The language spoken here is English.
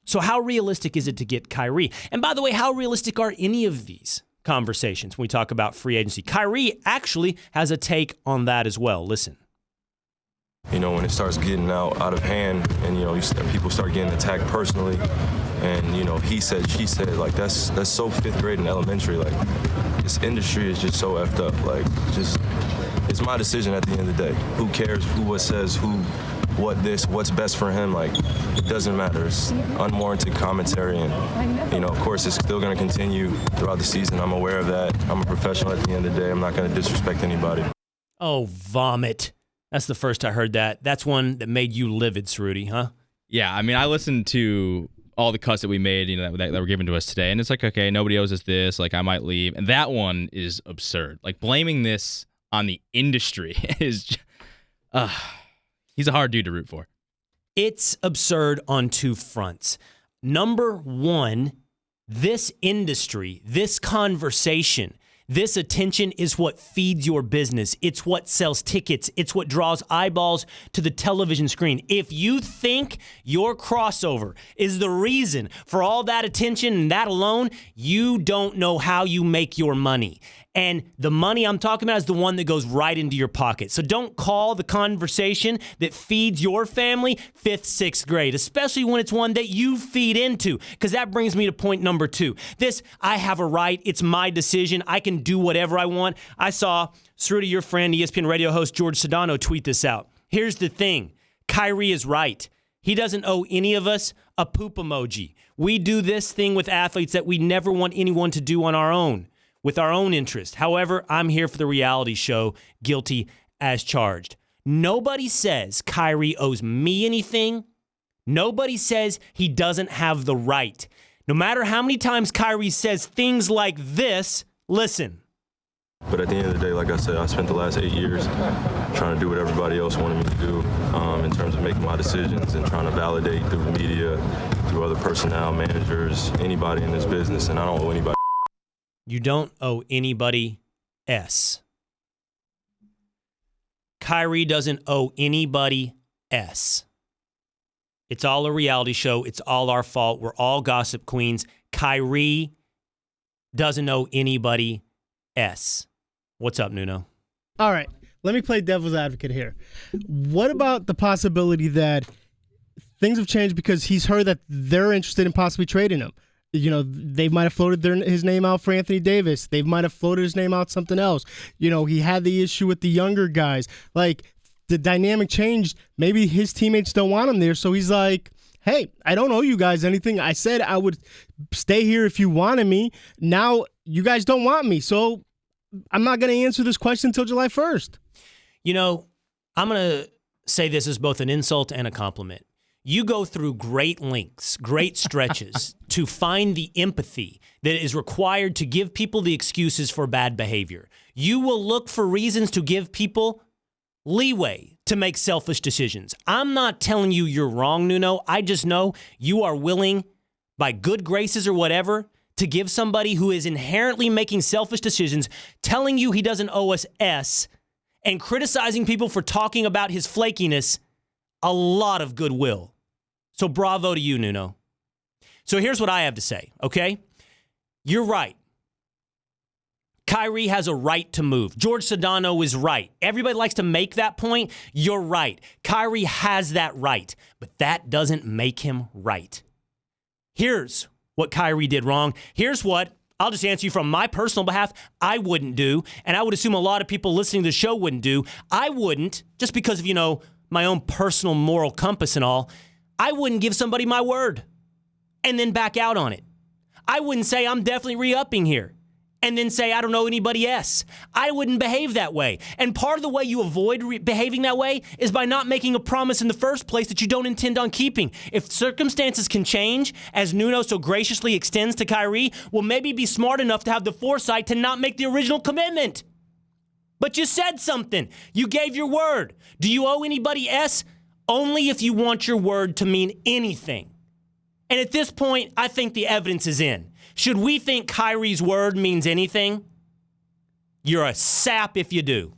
So how realistic is it to get Kyrie? And by the way, how realistic are any of these conversations when we talk about free agency? Kyrie actually has a take on that as well. Listen. You know, when it starts getting out of hand and, you know, people start getting attacked personally and, you know, he said, she said, like, that's so fifth grade and elementary. Like, this industry is just so effed up. Like, just, it's my decision at the end of the day. Who cares what says, what's best for him? Like, it doesn't matter. It's unwarranted commentary. And, you know, of course, it's still going to continue throughout the season. I'm aware of that. I'm a professional at the end of the day. I'm not going to disrespect anybody. Oh, vomit. That's the first I heard that. That's one that made you livid, Cerruti, huh? Yeah, I mean, I listened to all the cuts that we made, you know, that were given to us today, and it's like, okay, nobody owes us this, like, I might leave. And that one is absurd. Like, blaming this on the industry is, he's a hard dude to root for. It's absurd on two fronts. Number one, this industry, this conversation, this attention is what feeds your business. It's what sells tickets. It's what draws eyeballs to the television screen. If you think your crossover is the reason for all that attention and that alone, you don't know how you make your money. And the money I'm talking about is the one that goes right into your pocket. So don't call the conversation that feeds your family 5th, 6th grade, especially when it's one that you feed into, because that brings me to point number 2. This, I have a right. It's my decision. I can do whatever I want. I saw Cerruti, your friend, ESPN radio host George Sedano, tweet this out. Here's the thing. Kyrie is right. He doesn't owe any of us a poop emoji. We do this thing with athletes that we never want anyone to do on our own, with our own interest. However, I'm here for the reality show, guilty as charged. Nobody says Kyrie owes me anything. Nobody says he doesn't have the right. No matter how many times Kyrie says things like this, listen. But at the end of the day, like I said, I spent the last 8 years trying to do what everybody else wanted me to do in terms of making my decisions and trying to validate through the media, through other personnel, managers, anybody in this business, and I don't owe anybody. You don't owe anybody S. Kyrie doesn't owe anybody S. It's all a reality show. It's all our fault. We're all gossip queens. Kyrie doesn't owe anybody S. What's up, Nuno? All right. Let me play devil's advocate here. What about the possibility that things have changed because he's heard that they're interested in possibly trading him? You know, they might have floated his name out for Anthony Davis. They might have floated his name out something else. You know, he had the issue with the younger guys. Like, the dynamic changed. Maybe his teammates don't want him there, so he's like, hey, I don't owe you guys anything. I said I would stay here if you wanted me. Now you guys don't want me, so I'm not going to answer this question until July 1st. You know, I'm going to say this as both an insult and a compliment. You go through great lengths, great stretches to find the empathy that is required to give people the excuses for bad behavior. You will look for reasons to give people leeway to make selfish decisions. I'm not telling you you're wrong, Nuno. I just know you are willing, by good graces or whatever, to give somebody who is inherently making selfish decisions, telling you he doesn't owe us S, and criticizing people for talking about his flakiness, a lot of goodwill. So bravo to you, Nuno. So here's what I have to say, okay? You're right. Kyrie has a right to move. George Sedano is right. Everybody likes to make that point. You're right. Kyrie has that right, but that doesn't make him right. Here's what Kyrie did wrong. Here's what, I'll just answer you from my personal behalf, I wouldn't do, and I would assume a lot of people listening to the show wouldn't do. I wouldn't, just because of, you know, my own personal moral compass and all, I wouldn't give somebody my word and then back out on it. I wouldn't say I'm definitely re-upping here and then say I don't know anybody else. I wouldn't behave that way. And part of the way you avoid behaving that way is by not making a promise in the first place that you don't intend on keeping. If circumstances can change, as Nuno so graciously extends to Kyrie, well, maybe be smart enough to have the foresight to not make the original commitment. But you said something. You gave your word. Do you owe anybody S? Only if you want your word to mean anything. And at this point, I think the evidence is in. Should we think Kyrie's word means anything? You're a sap if you do.